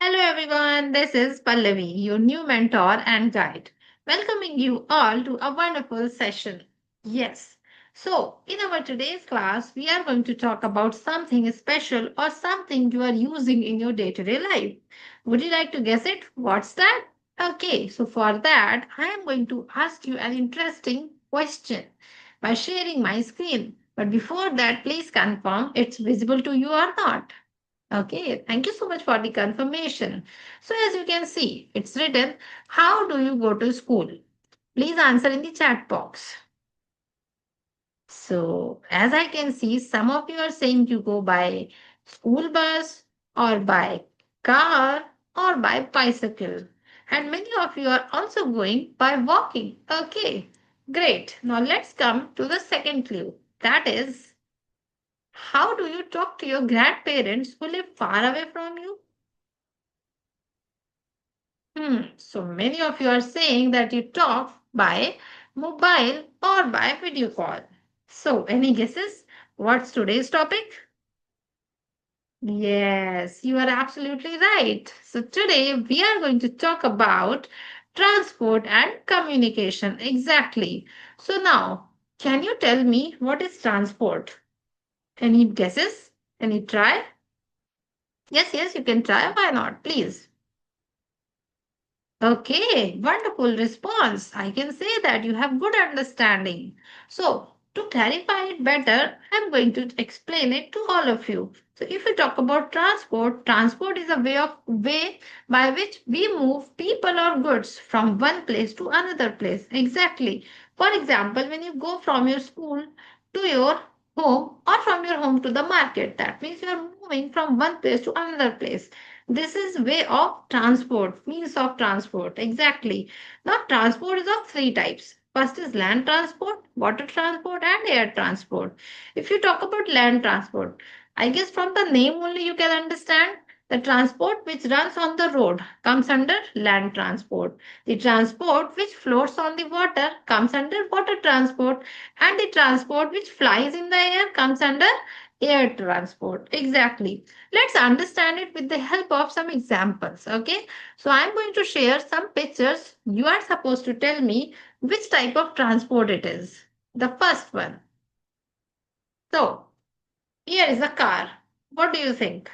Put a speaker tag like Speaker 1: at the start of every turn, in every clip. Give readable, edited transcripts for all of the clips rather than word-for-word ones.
Speaker 1: Hello everyone, this is Pallavi, your new mentor and guide, welcoming you all to a wonderful session. Yes, so in our today's class, we are going to talk about something special or something you are using in your day to day life. Would you like to guess it? What's that? Okay, so for that, I am going to ask you an interesting question by sharing my screen. But before that, please confirm it's visible to you or not. Okay, thank you so much for the confirmation. So, as you can see, it's written, how do you go to school? Please answer in the chat box. So, as I can see, some of you are saying you go by school bus or by car or by bicycle. And many of you are also going by walking. Okay, great. Now, let's come to the second clue. That is, how do you talk to your grandparents who live far away from you? So many of you are saying that you talk by mobile or by video call. So, any guesses? What's today's topic? Yes, you are absolutely right. So, today we are going to talk about transport and communication. Exactly. So, now, can you tell me what is transport? Any guesses? Any try? Yes, you can try. Why not? Please. Okay, wonderful response. I can say that you have good understanding. So, to clarify it better, I'm going to explain it to all of you. So, if we talk about transport, transport is a way by which we move people or goods from one place to another place. Exactly. For example, when you go from your school to your home or from your home to the market, that means you are moving from one place to another place. This is way of transport, means of transport. Exactly. Now, transport is of three types. First is land transport, water transport, and air transport. If you talk about land transport, I guess from the name only you can understand the transport which runs on the road comes under land transport. The transport which floats on the water comes under water transport, and the transport which flies in the air comes under air transport. Exactly. Let's understand it with the help of some examples. Okay. So I'm going to share some pictures. You are supposed to tell me which type of transport it is. The first one. So here is a car. What do you think?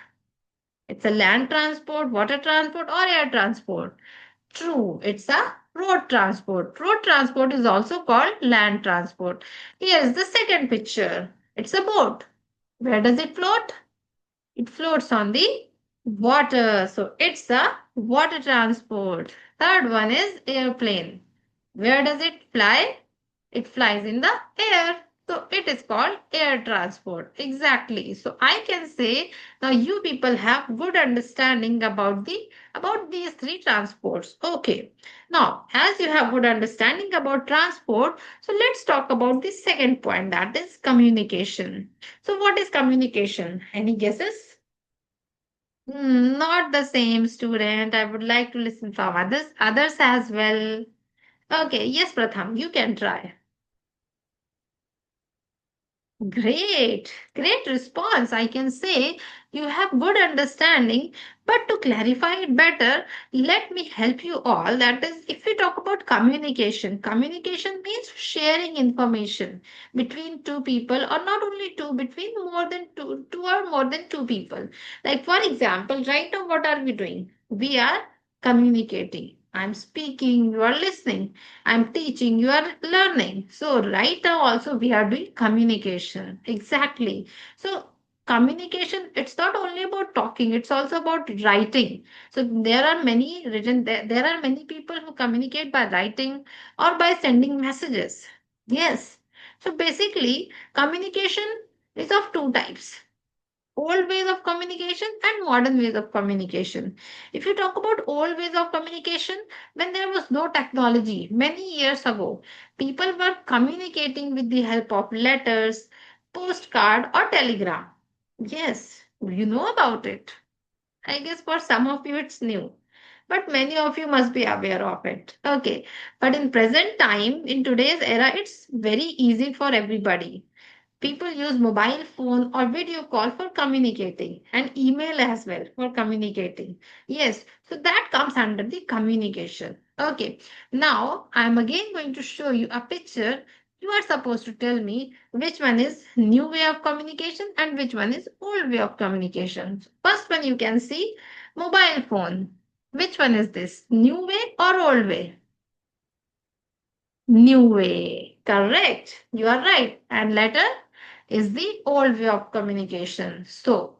Speaker 1: It's a land transport, water transport, or air transport? True, it's a road transport. Road transport is also called land transport. Here is the second picture. It's a boat. Where does it float? It floats on the water. So it's a water transport. Third one is airplane. Where does it fly? It flies in the air. So it is called air transport. Exactly. So I can say now you people have good understanding about these three transports. Okay. Now, as you have good understanding about transport, so let's talk about the second point, that is communication. So what is communication? Any guesses? Not the same student. I would like to listen from others as well. Okay, yes, Pratham, you can try. Great response. I can say you have good understanding, but to clarify it better, let me help you all. That is, if we talk about communication, communication means sharing information between two people, or not only two, between more than two or more than two people. Like, for example, right now, what are we doing? We are communicating. I'm speaking, you are listening. I'm teaching, you are learning. So, right now, also, we are doing communication. Exactly. So, communication, it's not only about talking, it's also about writing. So, there are many people who communicate by writing or by sending messages. Yes. So, basically, communication is of two types: old ways of communication and modern ways of communication. If you talk about old ways of communication, when there was no technology many years ago, people were communicating with the help of letters, postcard, or telegram. Yes, you know about it. I guess for some of you it's new, but many of you must be aware of it. Okay, but in present time, in today's era, it's very easy for everybody. People use mobile phone or video call for communicating and email as well for communicating. Yes, so that comes under the communication. Okay, now I'm again going to show you a picture. You are supposed to tell me which one is new way of communication and which one is old way of communication. First one you can see mobile phone. Which one is this? New way or old way? New way. Correct. You are right. And letter is the old way of communication. So,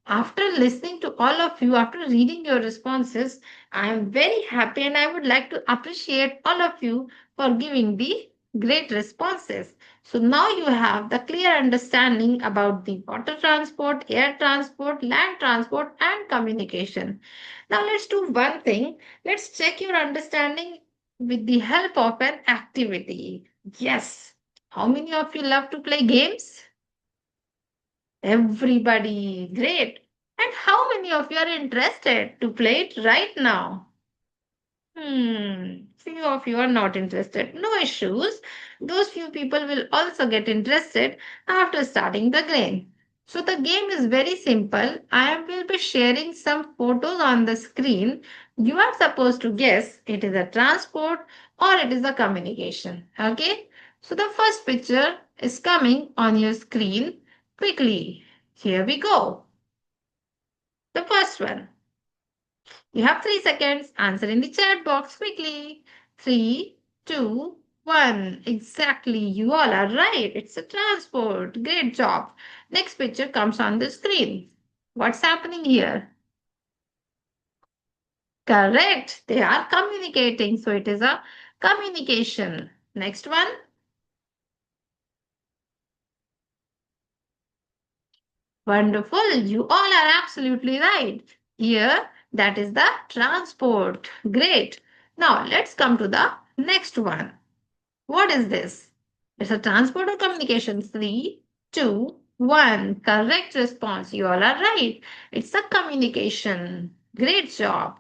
Speaker 1: after listening to all of you, after reading your responses, I am very happy and I would like to appreciate all of you for giving the great responses. So now you have the clear understanding about the water transport, air transport, land transport, and communication. Now let's do one thing. Let's check your understanding with the help of an activity. Yes. How many of you love to play games? Everybody. Great. And how many of you are interested to play it right now? Few of you are not interested. No issues. Those few people will also get interested after starting the game. So the game is very simple. I will be sharing some photos on the screen. You are supposed to guess it is a transport or it is a communication. Okay. So the first picture is coming on your screen quickly. Here we go. The first one. You have 3 seconds. Answer in the chat box quickly. Three, two, one. Exactly. You all are right. It's a transport. Great job. Next picture comes on the screen. What's happening here? Correct. They are communicating. So it is a communication. Next one. Wonderful. You all are absolutely right. Here, that is the transport. Great. Now, let's come to the next one. What is this? It's a transport or communication. Three, two, one. Correct response. You all are right. It's a communication. Great job.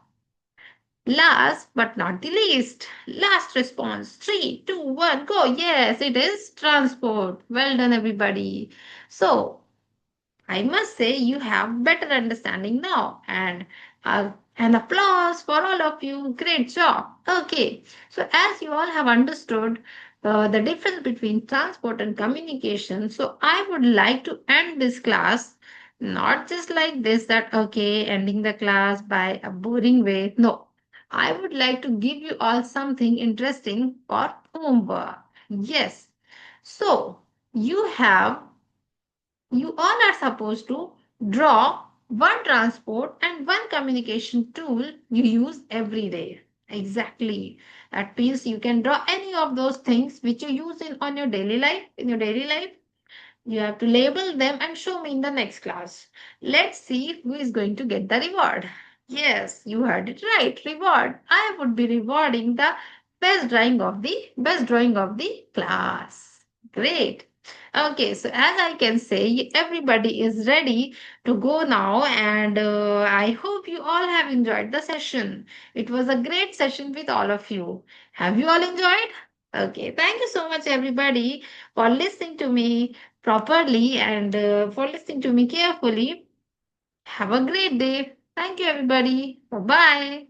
Speaker 1: Last but not the least, last response. Three, two, one, go. Yes, it is transport. Well done, everybody. So, I must say you have better understanding now and an applause for all of you. Great job. Okay, so as you all have understood the difference between transport and communication, so I would like to end this class not just like this that okay, ending the class by a boring way. No, I would like to give you all something interesting for homework. Yes. So you have you all are supposed to draw one transport and one communication tool you use every day. Exactly. That means you can draw any of those things which you use in on your daily life, in your daily life. You have to label them and show me in the next class. Let's see who is going to get the reward. Yes, you heard it right. Reward. I would be rewarding the best drawing of the class. Great. Okay, so as I can say, everybody is ready to go now, and I hope you all have enjoyed the session. It was a great session with all of you. Have you all enjoyed? Okay, thank you so much, everybody, for listening to me properly and for listening to me carefully. Have a great day. Thank you, everybody. Bye bye.